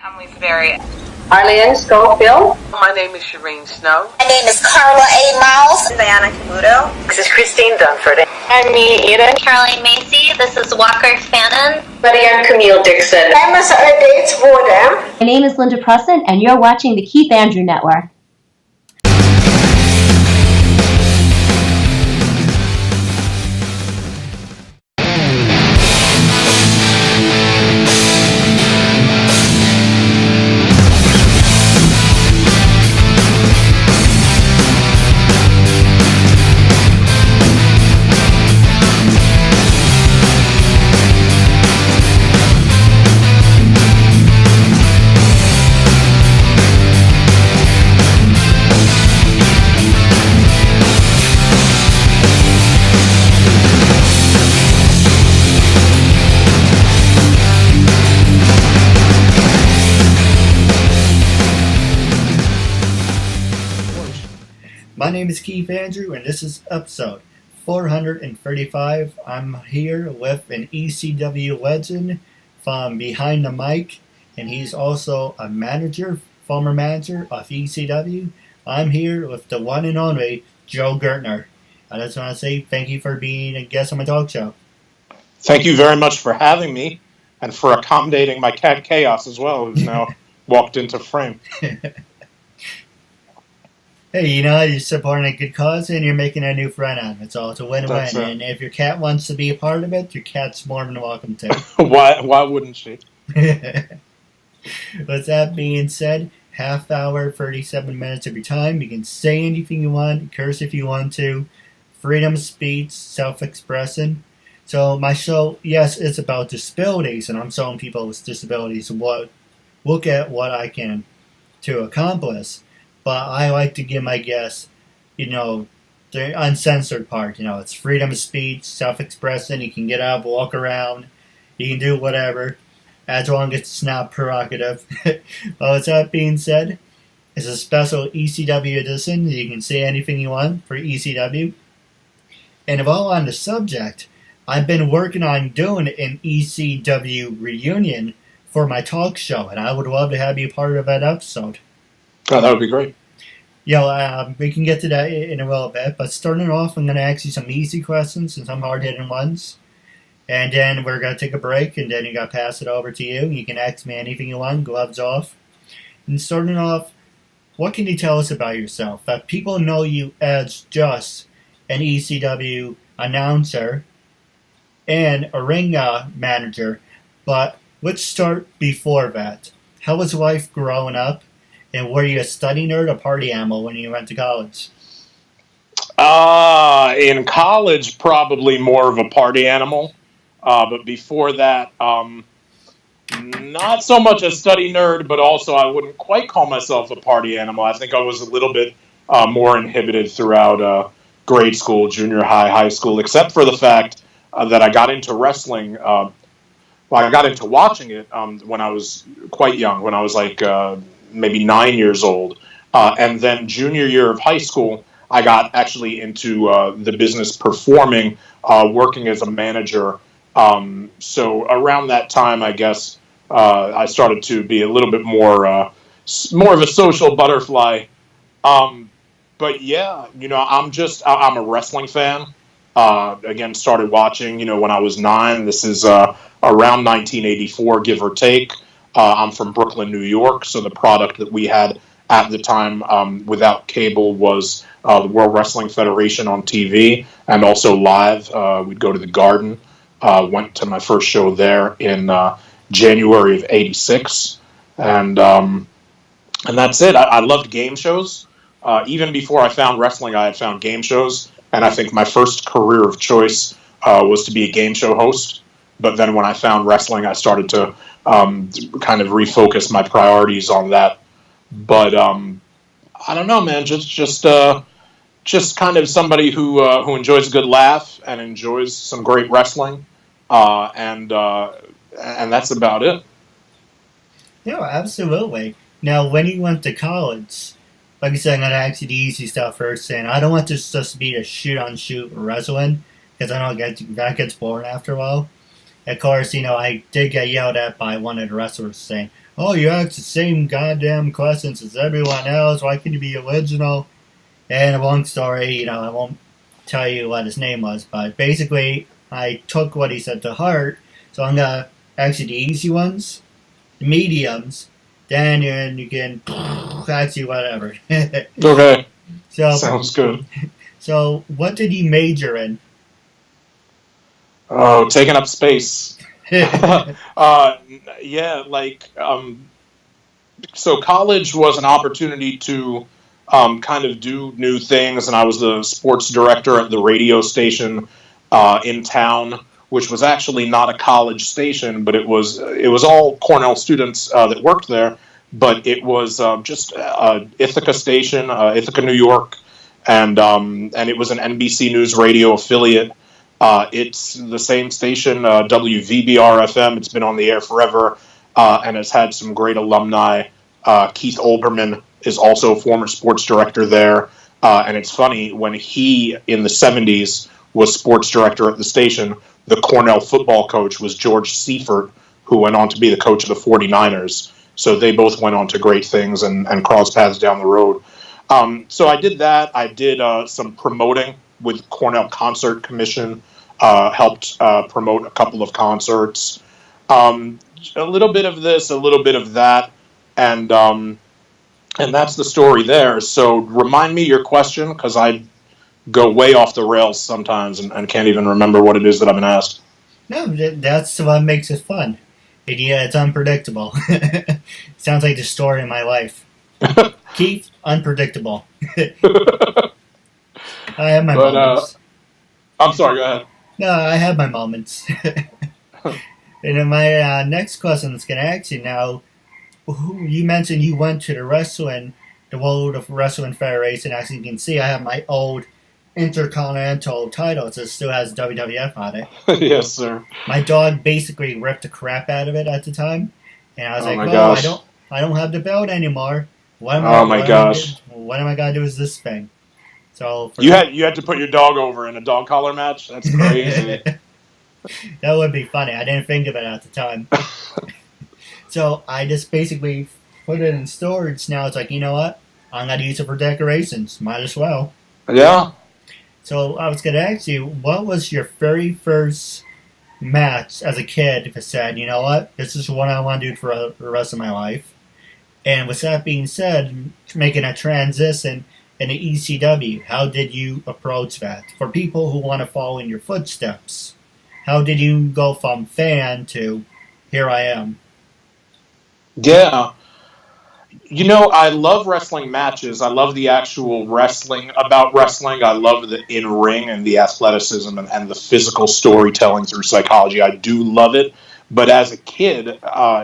I'm Lisa Berry. Arlene Schofield. My name is Shireen Snow. My name is Carla A. Miles. Diana Camuto. This is Christine Dunford. I'm me, Eden. Caroline Macy. This is Walker Fannin. Lydia Camille Dixon. I'm Miss Dates Wardam. My name is Linda Preston, and you're watching the Keith Andrew Network. My name is Keith Andrew, and this is episode 435. I'm here with an ECW legend from behind the mic, and he's also a manager, former manager of ECW. I'm here with the one and only Joel Gertner. I just want to say thank you for being a guest on my talk show. Thank you very much for having me, and for accommodating my cat Chaos as well, who's now walked into frame. Hey, you know, you're supporting a good cause and you're making a new friend out of it. So it's a win-win. And if your cat wants to be a part of it, your cat's more than welcome to. Why wouldn't she? With that being said, half hour, 37 minutes of your time. You can say anything you want, curse if you want to. Freedom of speech, self-expressing. So my show, yes, it's about disabilities, and I'm showing people with disabilities look at what I can to accomplish. But I like to give my guests, the uncensored part. It's freedom of speech, self-expressing. You can get up, walk around. You can do whatever, as long as it's not prerogative. Well, with that being said, it's a special ECW edition. You can say anything you want for ECW. And while on the subject, I've been working on doing an ECW reunion for my talk show, and I would love to have you part of that episode. Oh, that would be great. We can get to that in a little bit, but starting off, I'm going to ask you some easy questions and some hard-hitting ones. And then we're going to take a break, and then you got to pass it over to you. You can ask me anything you want, gloves off. And starting off, what can you tell us about yourself? That people know you as just an ECW announcer and a ring manager, but let's start before that. How was life growing up? And were you a study nerd or party animal when you went to college? In college, probably more of a party animal. But before that, not so much a study nerd, but also I wouldn't quite call myself a party animal. I think I was a little bit more inhibited throughout grade school, junior high, high school, except for the fact that I got into wrestling. I got into watching it when I was quite young, when I was like maybe 9 years old. And then junior year of high school, I got actually into the business performing, working as a manager. So around that time, I guess, I started to be a little bit more of a social butterfly. But yeah, I'm a wrestling fan. Again, started watching, when I was 9. This is around 1984, give or take. I'm from Brooklyn, New York, so the product that we had at the time without cable was the World Wrestling Federation on TV and also live. We'd go to the Garden. Went to my first show there in January of '86, and that's it. I loved game shows. Even before I found wrestling, I had found game shows, and I think my first career of choice was to be a game show host. But then when I found wrestling, I started to kind of refocus my priorities on that. But I don't know, man. Just kind of somebody who enjoys a good laugh and enjoys some great wrestling, and that's about it. Yeah, absolutely. Now, when you went to college, like I said, I'm going to ask you the easy stuff first, and I don't want this just to be a shoot-on-shoot wrestling, because I know that gets boring after a while. Of course, I did get yelled at by one of the wrestlers saying, oh, you ask the same goddamn questions as everyone else. Why can't you be original? And a long story, I won't tell you what his name was, but basically, I took what he said to heart. So I'm gonna actually the easy ones, the mediums, then you can actually whatever. Okay. So Sounds good. So what did he major in? Oh, taking up space. Yeah, so college was an opportunity to kind of do new things, and I was the sports director at the radio station in town, which was actually not a college station, but it was all Cornell students that worked there. But it was just Ithaca station, Ithaca, New York, and it was an NBC News radio affiliate. It's the same station, WVBR FM. It's been on the air forever, and has had some great alumni. Keith Olbermann is also a former sports director there. And it's funny, when he, in the 70s, was sports director at the station, the Cornell football coach was George Seifert, who went on to be the coach of the 49ers. So they both went on to great things and crossed paths down the road. So I did that. I did some promoting with Cornell Concert Commission, helped promote a couple of concerts. A little bit of this, a little bit of that. And that's the story there. So remind me your question, because I go way off the rails sometimes and can't even remember what it is that I've been asked. No, that's what makes it fun. Yeah, it's unpredictable. Sounds like the story of my life. Keith, unpredictable. I have my moments. I'm sorry, go ahead. No, I have my moments. And then my next question is going to ask you now, you mentioned you went to the World of Wrestling Federation. As you can see, I have my old Intercontinental title. It still has WWF on it. Yes, sir. My dog basically ripped the crap out of it at the time. And I was like, gosh. I don't have the belt anymore. What am I going to do with this thing? So you had to put your dog over in a dog collar match? That's crazy. That would be funny. I didn't think of it at the time. So I just basically put it in storage. Now it's like, you know what? I'm going to use it for decorations. Might as well. Yeah. So I was going to ask you, what was your very first match as a kid if it said, you know what? This is what I want to do for the rest of my life. And with that being said, making a transition in the ECW, how did you approach that? For people who want to follow in your footsteps, how did you go from fan to here I am? Yeah. I love wrestling matches. I love the actual wrestling about wrestling. I love the in-ring and the athleticism and the physical storytelling through psychology. I do love it. But as a kid,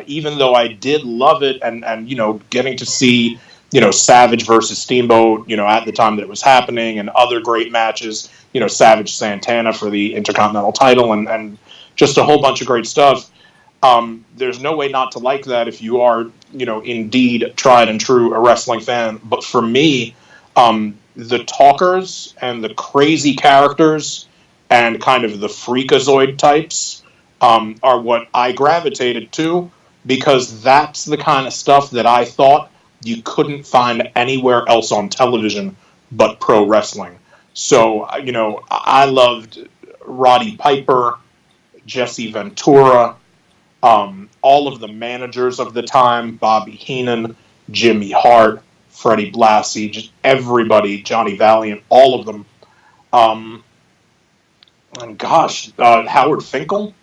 even though I did love it and getting to see, Savage versus Steamboat, at the time that it was happening, and other great matches, Savage Santana for the Intercontinental title and just a whole bunch of great stuff. There's no way not to like that if you are, indeed tried and true a wrestling fan. But for me, the talkers and the crazy characters and kind of the freakazoid types are what I gravitated to, because that's the kind of stuff that I thought you couldn't find anywhere else on television but pro wrestling. So, I loved Roddy Piper, Jesse Ventura, all of the managers of the time, Bobby Heenan, Jimmy Hart, Freddie Blassie, just everybody, Johnny Valiant, all of them. And gosh, Howard Finkel.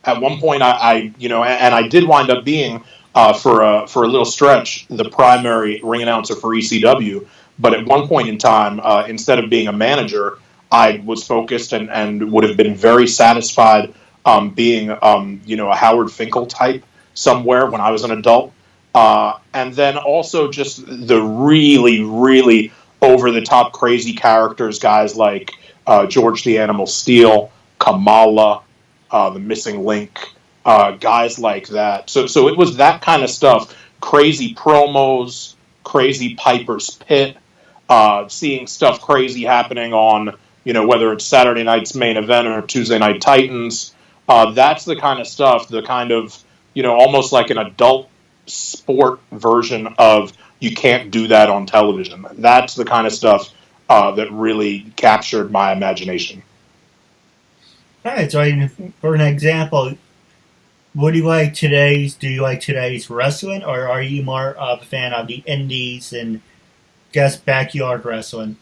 At one point, I did wind up being, for a little stretch, the primary ring announcer for ECW. But at one point in time, instead of being a manager, I was focused and would have been very satisfied being, a Howard Finkel type somewhere when I was an adult. And then also just the really, really over-the-top crazy characters, guys like George the Animal Steel, Kamala, the Missing Link, guys like that. So it was that kind of stuff. Crazy promos, crazy Piper's Pit, seeing stuff crazy happening on, whether it's Saturday night's Main Event or Tuesday Night Titans. That's the kind of stuff, the kind of, almost like an adult sport version of you can't do that on television. That's the kind of stuff that really captured my imagination. All right, so for an example, do you like today's wrestling, or are you more of a fan of the indies and backyard wrestling?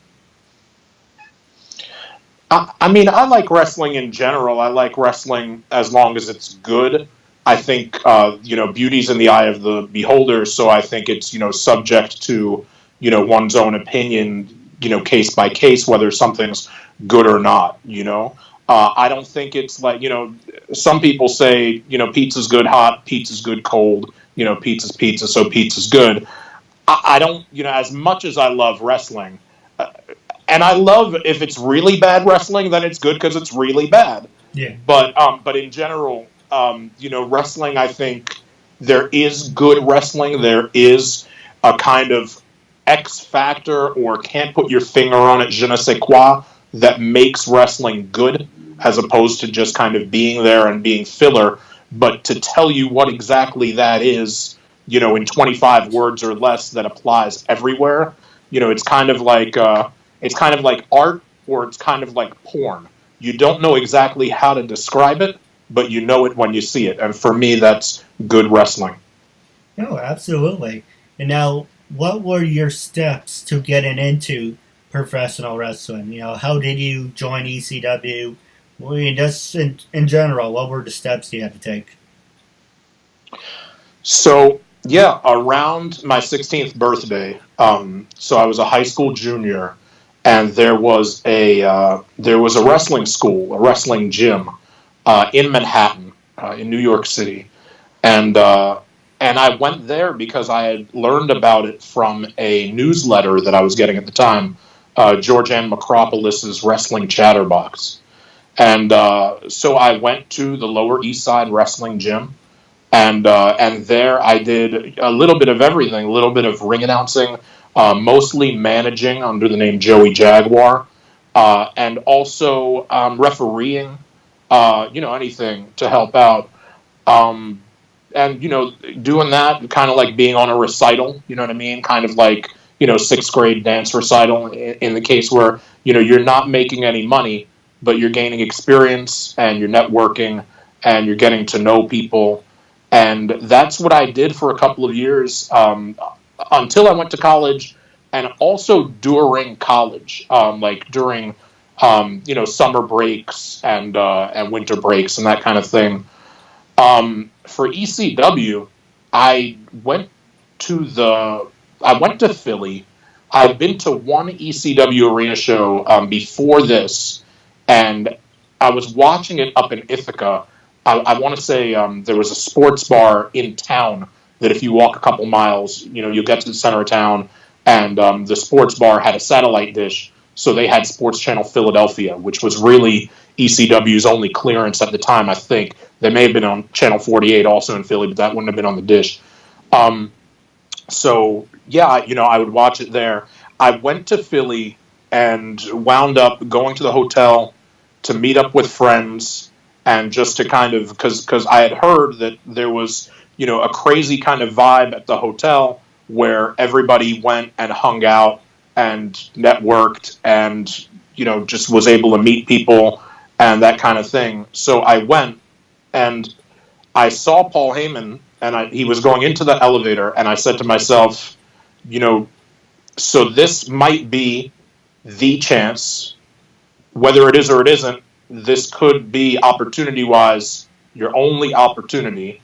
I mean, I like wrestling in general. I like wrestling as long as it's good. I think, beauty's in the eye of the beholder, so I think it's, subject to, one's own opinion, case by case, whether something's good or not, I don't think it's like, some people say, pizza's good hot, pizza's good cold, pizza's pizza, so pizza's good. I don't, as much as I love wrestling, and I love if it's really bad wrestling, then it's good because it's really bad. Yeah. But in general, wrestling, I think there is good wrestling. There is a kind of X factor or can't put your finger on it, je ne sais quoi, that makes wrestling good, as opposed to just kind of being there and being filler. But to tell you what exactly that is, in 25 words or less that applies everywhere, it's kind of like art, or it's kind of like porn. You don't know exactly how to describe it, but you know it when you see it. And for me, that's good wrestling. Oh, absolutely. And now, what were your steps to getting into professional wrestling? How did you join ECW? Well, just in general, what were the steps you had to take? So, yeah, around my 16th birthday, so I was a high school junior, and there was a wrestling school, a wrestling gym, in Manhattan, in New York City, and I went there because I had learned about it from a newsletter that I was getting at the time, George Ann Macropolis's Wrestling Chatterbox, and so I went to the Lower East Side Wrestling Gym. And there I did a little bit of everything, a little bit of ring announcing, mostly managing under the name Joey Jaguar, and also refereeing, anything to help out. And, doing that, kind of like being on a recital, you know what I mean? Kind of like, sixth grade dance recital in the case where, you're not making any money, but you're gaining experience and you're networking and you're getting to know people. And that's what I did for a couple of years until I went to college, and also during college, like during summer breaks and winter breaks and that kind of thing. For ECW, I went to Philly. I'd been to one ECW arena show before this, and I was watching it up in Ithaca. I want to say there was a sports bar in town that if you walk a couple miles, you'll get to the center of town, and the sports bar had a satellite dish, so they had Sports Channel Philadelphia, which was really ECW's only clearance at the time, I think. They may have been on Channel 48 also in Philly, but that wouldn't have been on the dish. So, yeah, I would watch it there. I went to Philly and wound up going to the hotel to meet up with friends, and just to kind of, because I had heard that there was, a crazy kind of vibe at the hotel where everybody went and hung out and networked and, just was able to meet people and that kind of thing. So I went and I saw Paul Heyman, and he was going into the elevator, and I said to myself, so this might be the chance, whether it is or it isn't. This could be, opportunity-wise, your only opportunity.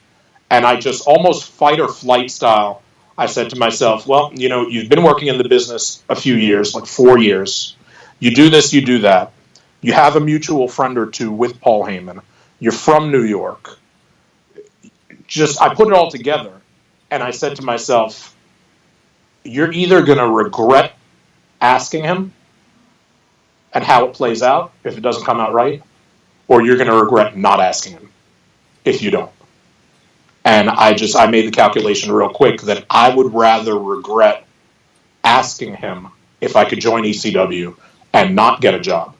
And I just almost fight or flight style, I said to myself, well, you've been working in the business a few years, like 4 years. You do this, you do that. You have a mutual friend or two with Paul Heyman. You're from New York. I put it all together, and I said to myself, you're either going to regret asking him and how it plays out if it doesn't come out right, or you're going to regret not asking him if you don't. And I made the calculation real quick that I would rather regret asking him if I could join ECW and not get a job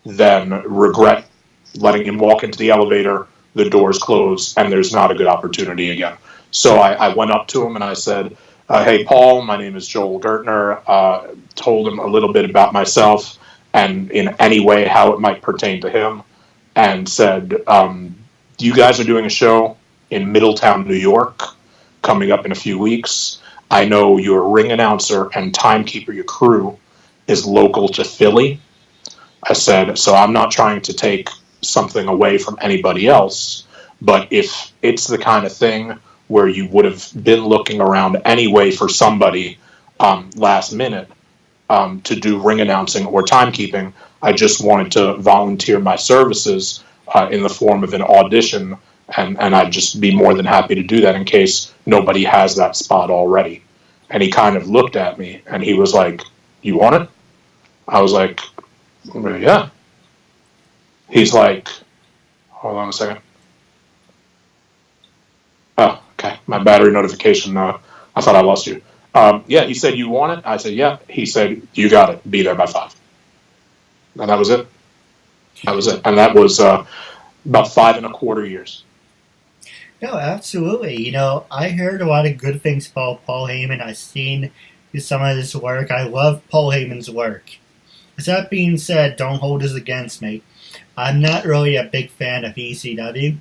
than regret letting him walk into the elevator, the doors close, and there's not a good opportunity again. So I went up to him and I said, hey, Paul, my name is Joel Gertner. Told him a little bit about myself and in any way how it might pertain to him, and said, you guys are doing a show in Middletown, New York, coming up in a few weeks. I know your ring announcer and timekeeper, your crew, is local to Philly. I said, so I'm not trying to take something away from anybody else, but if it's the kind of thing where you would have been looking around anyway for somebody last minute to do ring announcing or timekeeping, I just wanted to volunteer my services in the form of an audition, and I'd just be more than happy to do that in case nobody has that spot already. And he kind of looked at me and he was like, you want it? I was like, yeah. He's like, hold on a second. Oh, okay. My battery notification, I thought I lost you. Yeah, he said, you want it? I said, yeah. He said, you got it. Be there by 5. And that was it. That was it. And that was about 5.25 years. No, absolutely. You know, I heard a lot of good things about Paul Heyman. I've seen some of his work. I love Paul Heyman's work. With that being said, don't hold this against me. I'm not really a big fan of ECW.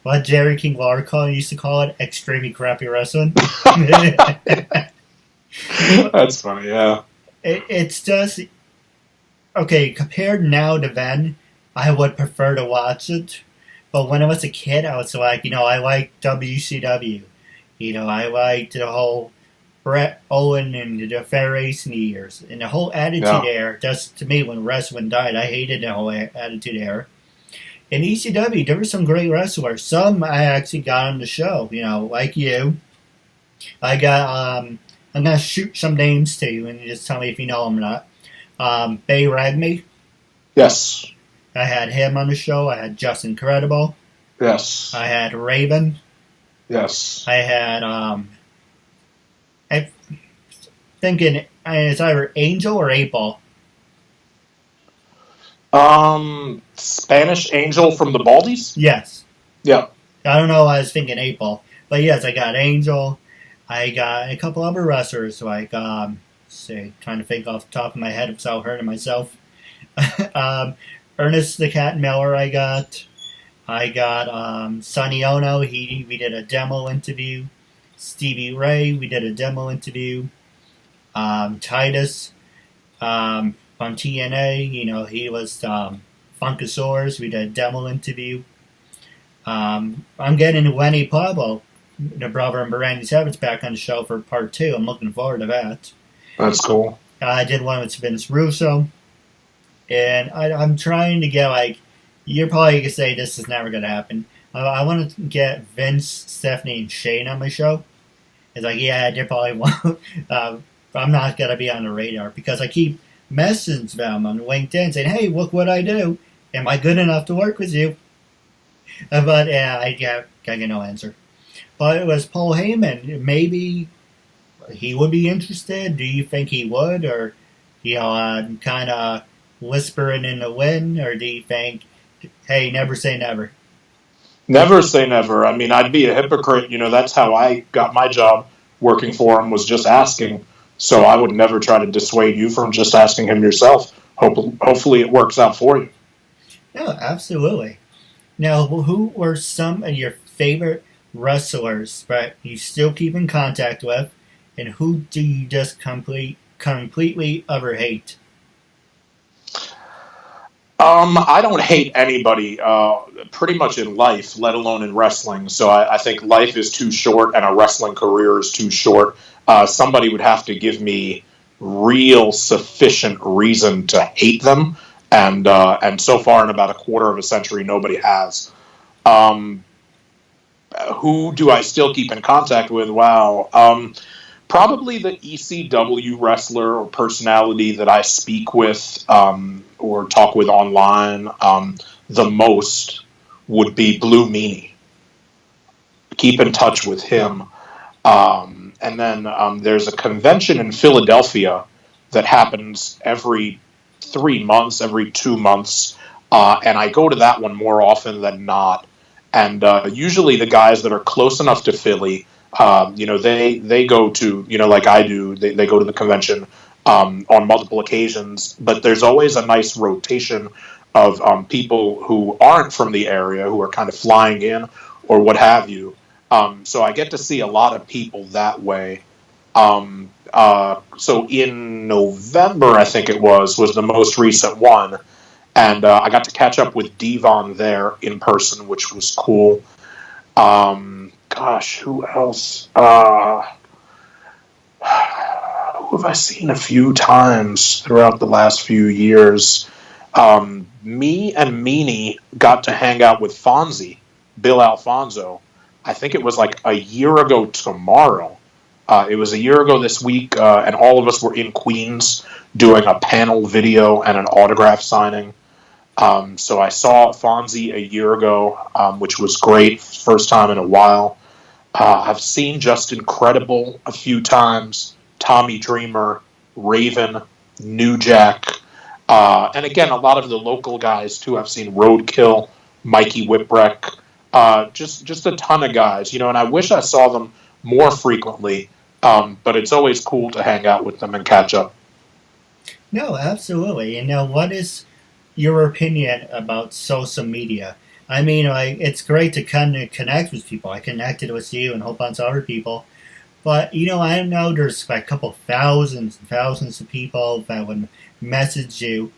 What Jerry King Lawler used to call it, extremely crappy wrestling. That's funny, yeah. It's just, okay, compared now to then, I would prefer to watch it. But when I was a kid, I was like, I liked WCW. I liked the whole Bret Owen and the Federation years. And the whole Attitude Era, just to me, when wrestling died, I hated the whole Attitude Era. In ECW, there were some great wrestlers. Some I actually got on the show, like you. I got, I'm going to shoot some names to you and you just tell me if you know them or not. Bay Ragme. Yes. I had him on the show. I had Just Incredible. Yes. I had Raven. Yes. I had, I'm thinking it's either Angel or April. Spanish Angel from the Baldies? Yes. Yeah. I don't know why I was thinking April. But yes, I got Angel. I got a couple other wrestlers, like, trying to think off the top of my head without hurting myself. Ernest the Cat Miller I got. Sonny Ono, we did a demo interview. Stevie Ray, we did a demo interview. Titus, from TNA, he was Funkasaurus, we did a demo interview. I'm getting Lenny Pablo, the brother and Brandy Savage, back on the show for part 2. I'm looking forward to that. That's cool. I did one with Vince Russo. And I'm trying to get, you're probably going to say this is never going to happen. I want to get Vince, Stephanie, and Shane on my show. It's like, yeah, they probably won't. I'm not going to be on the radar because I keep messaging them on LinkedIn saying, hey, look what I do. Am I good enough to work with you? But, yeah, I get no answer. But it was Paul Heyman. Maybe he would be interested. Do you think he would? Or, kind of whispering in the wind? Or do you think, hey, never say never? Never say never. I mean, I'd be a hypocrite. That's how I got my job working for him, was just asking. So I would never try to dissuade you from just asking him yourself. Hopefully it works out for you. No, absolutely. Now, who were some of your favorite wrestlers that you still keep in contact with, and who do you just completely utter hate? I don't hate anybody, pretty much in life, let alone in wrestling. So I think life is too short and a wrestling career is too short. Somebody would have to give me real sufficient reason to hate them. And so far in about a quarter of a century, nobody has. Who do I still keep in contact with? Wow. Probably the ECW wrestler or personality that I speak with or talk with online the most would be Blue Meanie. Keep in touch with him. And then there's a convention in Philadelphia that happens every 3 months, every 2 months. And I go to that one more often than not. And usually the guys that are close enough to Philly They go to, like I do, they go to the convention on multiple occasions, but there's always a nice rotation of people who aren't from the area, who are kind of flying in or what have you. So I get to see a lot of people that way. So in November, I think it was the most recent one. And I got to catch up with Devon there in person, which was cool. Who else? Who have I seen a few times throughout the last few years? Me and Meanie got to hang out with Fonzie, Bill Alfonso. I think it was like a year ago tomorrow. It was a year ago this week, and all of us were in Queens doing a panel video and an autograph signing. So I saw Fonzie a year ago, which was great, first time in a while. I've seen Justin Credible a few times, Tommy Dreamer, Raven, New Jack, and again, a lot of the local guys too. I've seen Roadkill, Mikey Whipwreck, just a ton of guys, and I wish I saw them more frequently, but it's always cool to hang out with them and catch up. No, absolutely. And now, what is your opinion about social media? I mean, it's great to kind of connect with people. I connected with you and a whole bunch of other people. But, I know there's like a couple thousands and thousands of people that would message you.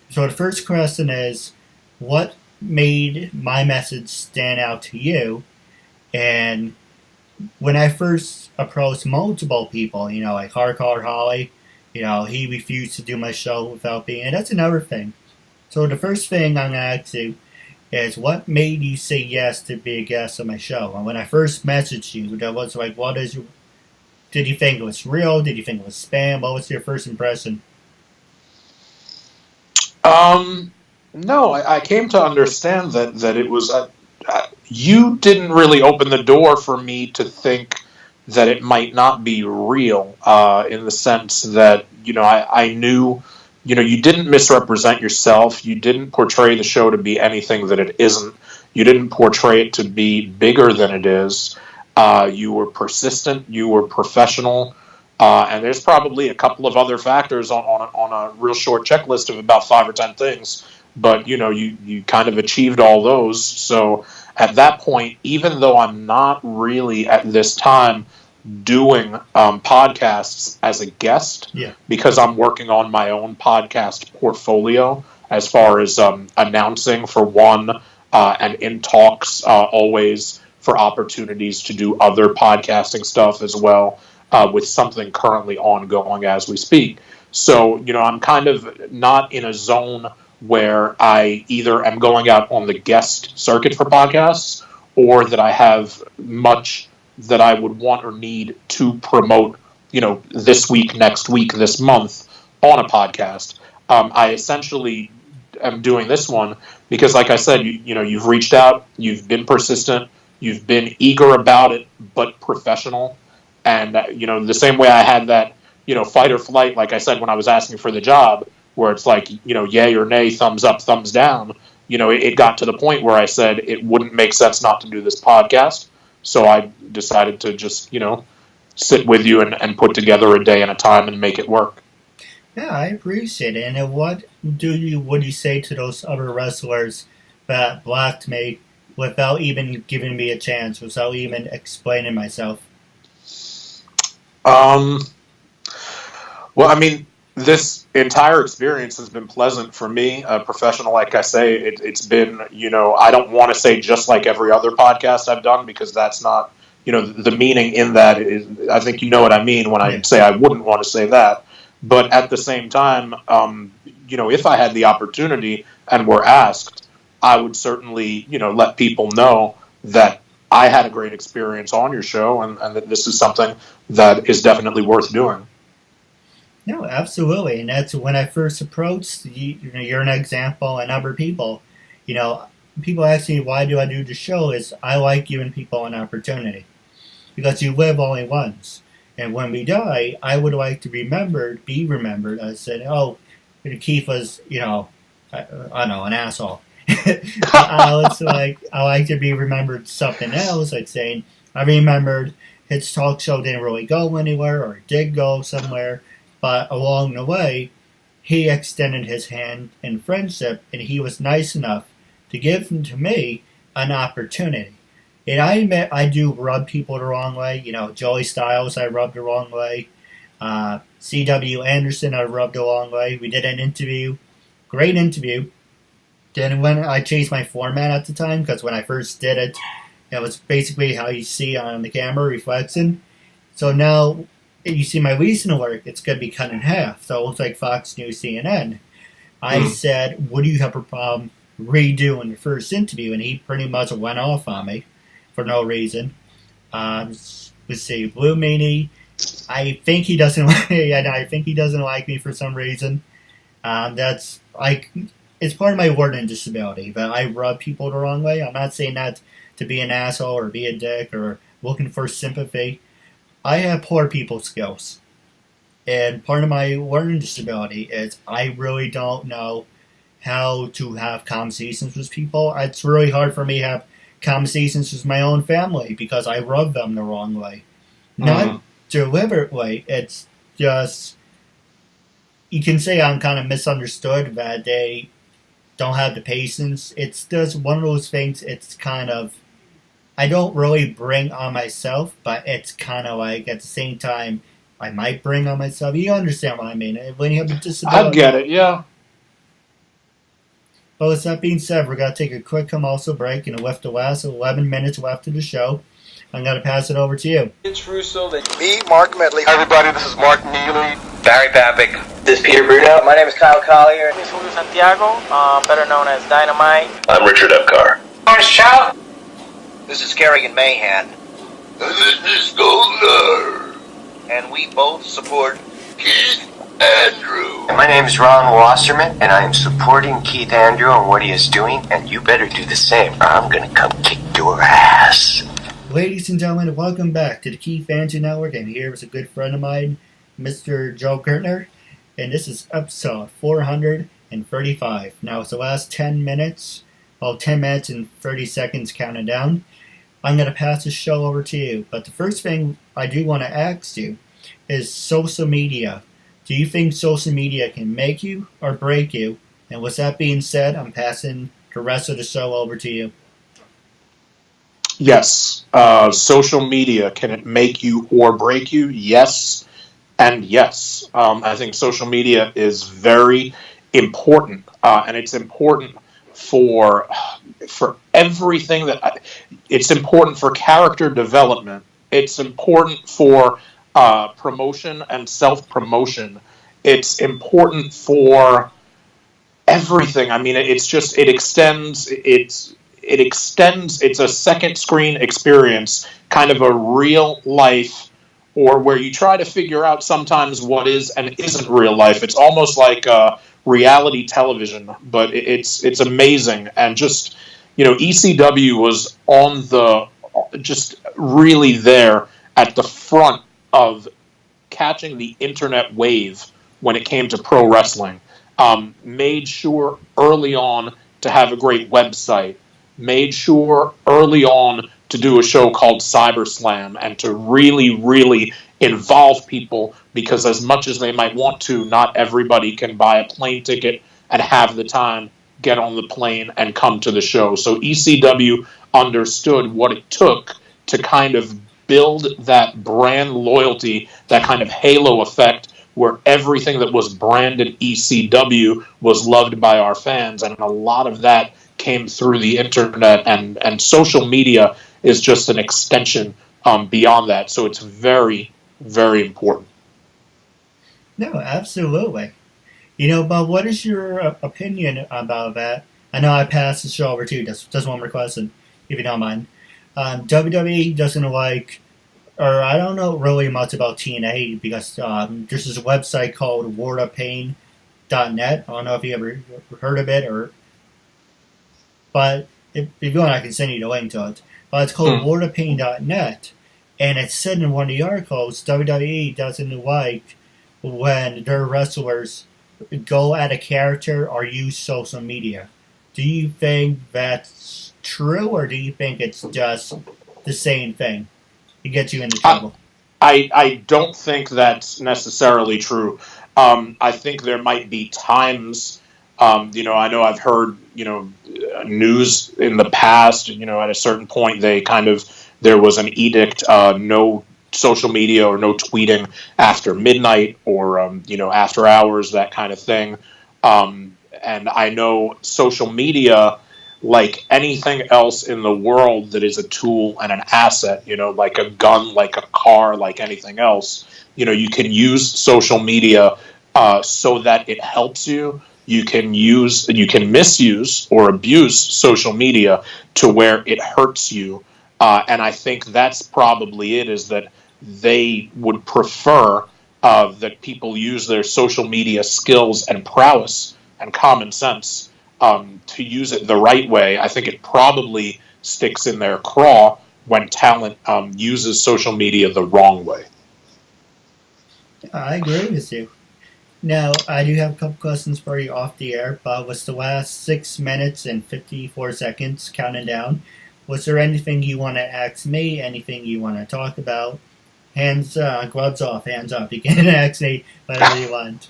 So the first question is, what made my message stand out to you? And when I first approached multiple people, like Hardcore Holly, he refused to do my show without being, and that's another thing. So the first thing I'm going to ask you is, what made you say yes to be a guest on my show? And when I first messaged you, that was like, did you think it was real? Did you think it was spam? What was your first impression? No, I came to understand that it was, you didn't really open the door for me to think that it might not be real, in the sense that, I knew, you didn't misrepresent yourself. You didn't portray the show to be anything that it isn't. You didn't portray it to be bigger than it is. You were persistent. You were professional. And there's probably a couple of other factors on a real short checklist of about 5 or 10 things. But, you kind of achieved all those. So at that point, even though I'm not really at this time doing podcasts as a guest, because I'm working on my own podcast portfolio as far as announcing for one, and in talks always for opportunities to do other podcasting stuff as well, with something currently ongoing as we speak. So, I'm kind of not in a zone where I either am going out on the guest circuit for podcasts, or that I have much that I would want or need to promote, this week, next week, this month on a podcast. I essentially am doing this one because, like I said, you've reached out, you've been persistent, you've been eager about it, but professional. And, the same way I had that, fight or flight, like I said, when I was asking for the job, where it's like, yay or nay, thumbs up, thumbs down, it got to the point where I said it wouldn't make sense not to do this podcast. So I decided to just, sit with you and put together a day and a time and make it work. Yeah, I appreciate it. And what would you say to those other wrestlers that blocked me without even giving me a chance, without even explaining myself? Well, I mean, this entire experience has been pleasant for me, professional. Like I say, it's been, I don't want to say just like every other podcast I've done, because that's not, the meaning in that is, I think you know what I mean when I say I wouldn't want to say that. But at the same time, if I had the opportunity and were asked, I would certainly, let people know that I had a great experience on your show, and that this is something that is definitely worth doing. No, absolutely. And that's when I first approached you. You're an example, and other people. People ask me, why do I do the show? Is I like giving people an opportunity. Because you live only once. And when we die, I would like to be remembered. I said, Keith was, I don't know, an asshole. I like to be remembered something else, like saying, I remembered his talk show didn't really go anywhere, or it did go somewhere, but along the way, he extended his hand in friendship, and he was nice enough to give to me an opportunity. And I admit I do rub people the wrong way. You know, Joey Styles I rubbed the wrong way. C.W. Anderson I rubbed the wrong way. We did an interview, great interview. Then when I changed my format at the time, because when I first did it, it was basically how you see on the camera reflection. So now you see my recent work, it's going to be cut in half. So it looks like Fox News CNN. I said, what do you have a problem redoing the first interview? And he pretty much went off on me for no reason. Let's see, Blue Meanie. I think he doesn't like me for some reason. That's like, it's part of my learning disability, but I rub people the wrong way. I'm not saying that to be an asshole or be a dick or looking for sympathy. I have poor people skills. And part of my learning disability is I really don't know how to have conversations with people. It's really hard for me to have conversations with my own family because I rub them the wrong way. Not deliberately, it's just, you can say I'm kind of misunderstood, that they don't have the patience. It's just one of those things, it's kind of, I don't really bring on myself, but it's kind of like, at the same time, I might bring on myself. You understand what I mean? When you have a disability. I get it, yeah. But with that being said, we're going to take a quick commercial break, and with the last 11 minutes left of the show, I'm going to pass it over to you. It's Russo. Me, Mark Medley. Hi everybody, this is Mark Neely. Barry Papick. This is Peter Bruno. My name is Kyle Collier. This is Julio Santiago, better known as Dynamite. I'm Richard Epcar. Orange Chow. This is Kerrigan Mahan. And this is Goldner. And we both support Keith Andrew. My name is Ron Wasserman, and I am supporting Keith Andrew and what he is doing, and you better do the same, or I'm going to come kick your ass. Ladies and gentlemen, welcome back to the KeithAndrewNetWork, Network, and here is a good friend of mine, Mr. Joel Gertner, and this is episode 435. Now, it's the last 10 minutes, well, 10 minutes and 30 seconds counted down. I'm going to pass the show over to you, but the first thing I do want to ask you is social media. Do you think social media can make you or break you? And with that being said, I'm passing the rest of the show over to you. Yes. Social media, can it make you or break you? Yes and yes. I think social media is very important, and it's important for everything that it's important for character development. It's important for promotion and self-promotion. It's important for everything. I mean, it's a second screen experience, kind of a real life, or where you try to figure out sometimes what is and isn't real life. It's almost like reality television, but it's amazing. And just, ECW was just really there at the front of catching the internet wave when it came to pro wrestling. Made sure early on to have a great website, made sure early on to do a show called CyberSlam and to really, really involve people, because as much as they might want to, not everybody can buy a plane ticket and have the time, get on the plane, and come to the show. So ECW understood what it took to kind of build that brand loyalty, that kind of halo effect, where everything that was branded ECW was loved by our fans, and a lot of that came through the internet, and social media is just an extension beyond that. So it's very, very important. No, absolutely. But what is your opinion about that? I know I passed the show over to you. Just one more question, if you don't mind. WWE doesn't like, or I don't know really much about TNA, because there's this website called worldofpain.net. I don't know if you ever heard of it, but if you want, I can send you the link to it. But it's called worldofpain.net, and it said in one of the articles, WWE doesn't like when their wrestlers go at a character or use social media. Do you think that's true, or do you think it's just the same thing? get you into trouble. I don't think that's necessarily true. I think there might be times, I know I've heard, news in the past, at a certain point there was an edict, no social media or no tweeting after midnight or, after hours, that kind of thing. And I know social media, like anything else in the world that is a tool and an asset, like a gun, like a car, like anything else, you can use social media so that it helps you. You can misuse or abuse social media to where it hurts you. And I think that's probably it, is that they would prefer that people use their social media skills and prowess and common sense to use it the right way. I think it probably sticks in their craw when talent uses social media the wrong way. I agree with you. Now, I do have a couple questions for you off the air, but what's the last 6 minutes and 54 seconds counting down? Was there anything you want to ask me, anything you want to talk about? Gloves off, hands up. You can ask me whatever you want.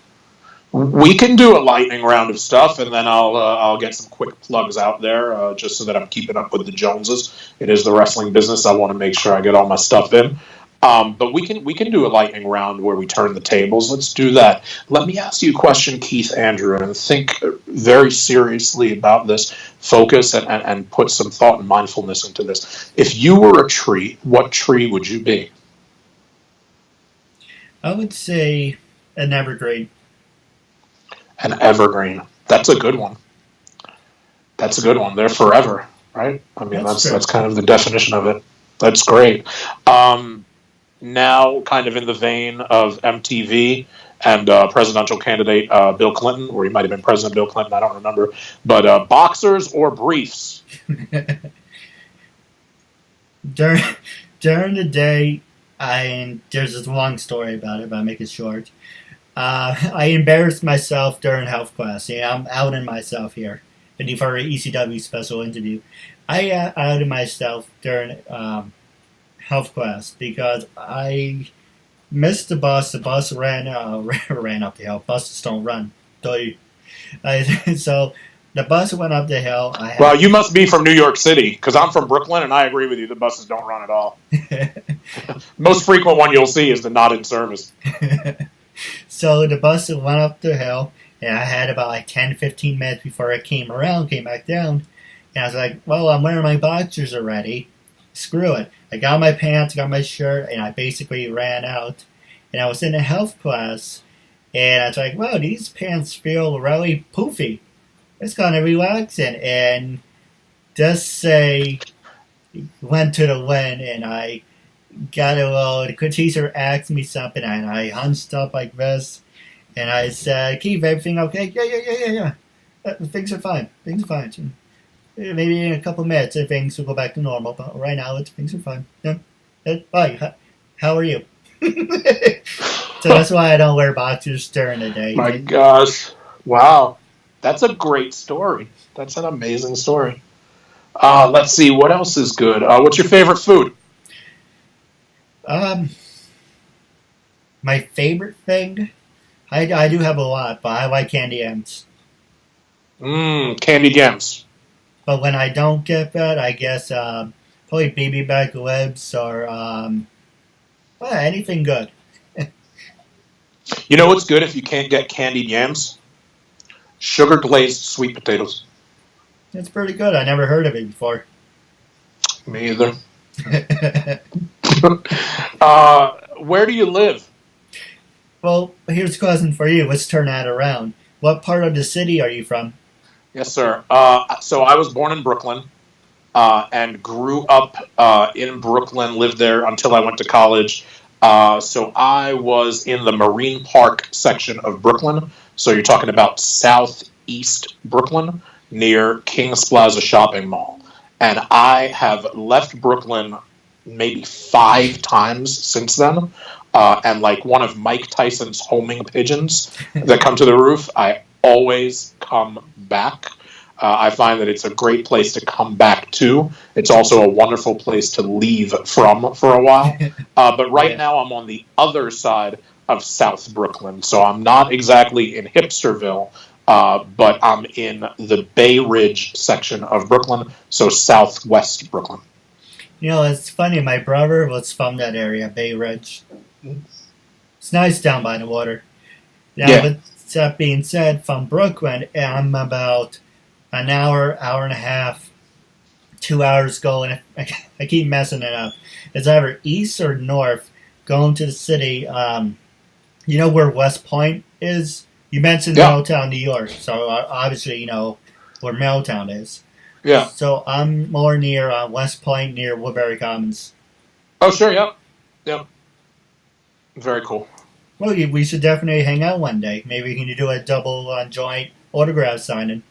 We can do a lightning round of stuff, and then I'll get some quick plugs out there, just so that I'm keeping up with the Joneses. It is the wrestling business. I want to make sure I get all my stuff in. But we can do a lightning round where we turn the tables. Let's do that. Let me ask you a question, Keith Andrew, and think very seriously about this. Focus and put some thought and mindfulness into this. If you were a tree, what tree would you be? I would say an evergreen. An evergreen. That's a good one. That's a good one. They're forever, right? I mean, that's kind of the definition of it. That's great. Now, kind of in the vein of MTV and presidential candidate Bill Clinton, or he might have been President Bill Clinton, I don't remember. But boxers or briefs? During the day, there's this long story about it, but I'll make it short. I embarrassed myself during health class. Yeah, I'm outing myself here. And for an ECW special interview, I outed myself during health class because I missed the bus. The bus ran up the hill. Buses don't run. So the bus went up the hill. Well, you must be from New York City, because I'm from Brooklyn, and I agree with you. The buses don't run at all. Most frequent one you'll see is the not in service. So the bus went up the hill, and I had about like 10, 15 minutes before it came back down. And I was like, well, I'm wearing my boxers already. Screw it. I got my pants, got my shirt, and I basically ran out. And I was in a health class, and I was like, wow, these pants feel really poofy. It's kind of relaxing. And just say, went to the wind, and I got a little, the teacher asked me something, and I hunched up like this, and I said, Keith, everything okay? Yeah. Things are fine. Maybe in a couple minutes, things will go back to normal, but right now, things are fine. Yeah. Hi, how are you? So that's why I don't wear boxers during the day. My gosh. Wow. That's a great story. That's an amazing story. Let's see, what else is good? What's your favorite food? My favorite thing? I do have a lot, but I like candy yams. Candied yams. But when I don't get that, I guess probably baby back ribs or anything good. You know what's good if you can't get candied yams? Sugar glazed sweet potatoes. That's pretty good. I never heard of it before. Me either. Where do you live? Well, here's a question for you. Let's turn that around. What part of the city are you from? Yes, sir. So I was born in Brooklyn and grew up in Brooklyn, lived there until I went to college. So I was in the Marine Park section of Brooklyn. So you're talking about southeast Brooklyn near Kings Plaza Shopping Mall. And I have left Brooklyn maybe 5 times since then. And like one of Mike Tyson's homing pigeons that come to the roof, I always come back. I find that it's a great place to come back to. It's also a wonderful place to leave from for a while. But right now I'm on the other side of South Brooklyn. So I'm not exactly in Hipsterville, but I'm in the Bay Ridge section of Brooklyn, so southwest Brooklyn. You know, it's funny, my brother was from that area, Bay Ridge. It's nice down by the water. Now, with that being said, from Brooklyn, I'm about an hour, hour and a half, 2 hours going. I keep messing it up. It's either east or north going to the city. You know where West Point is? You mentioned Middletown, New York. So obviously, you know where Middletown is. Yeah. So I'm more near West Point, near Woodbury Commons. Oh, sure, yep. Very cool. Well, we should definitely hang out one day. Maybe we can do a double joint autograph signing.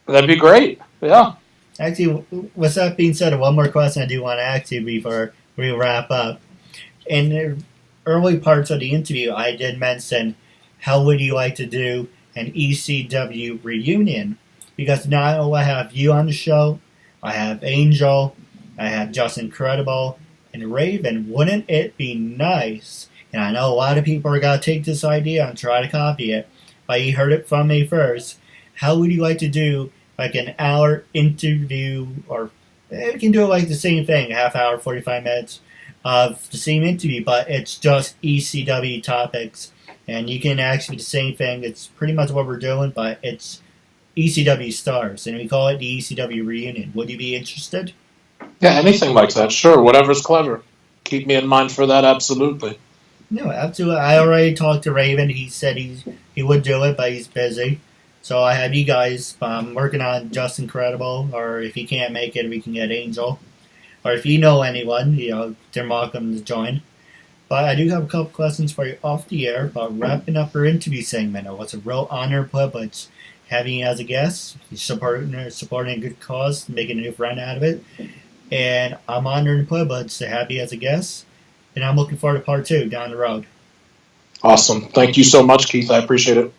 That'd be great, yeah. Actually, with that being said, one more question I do want to ask you before we wrap up. In the early parts of the interview, I did mention how would you like to do an ECW reunion? Because now I have you on the show, I have Angel, I have Just Incredible, and Raven. Wouldn't it be nice? And I know a lot of people are going to take this idea and try to copy it, but you heard it from me first. How would you like to do like an hour interview, or we can do it like the same thing, a half hour, 45 minutes of the same interview, but it's just ECW topics. And you can actually do the same thing. It's pretty much what we're doing, but it's ECW stars, and we call it the ECW reunion. Would you be interested? Yeah, anything like that, sure. Whatever's clever. Keep me in mind for that, absolutely. No, absolutely. I already talked to Raven. He said he would do it, but he's busy. So I have you guys working on Just Incredible, or if you can't make it, we can get Angel. Or if you know anyone, you know, they're welcome to join. But I do have a couple questions for you off the air about wrapping up our interview segment. It was a real honor and privilege having you as a guest. You're supporting a good cause, making a new friend out of it. And I'm honored and privileged to have you as a guest. And I'm looking forward to part 2 down the road. Awesome. Thank you so much, Keith. I appreciate it.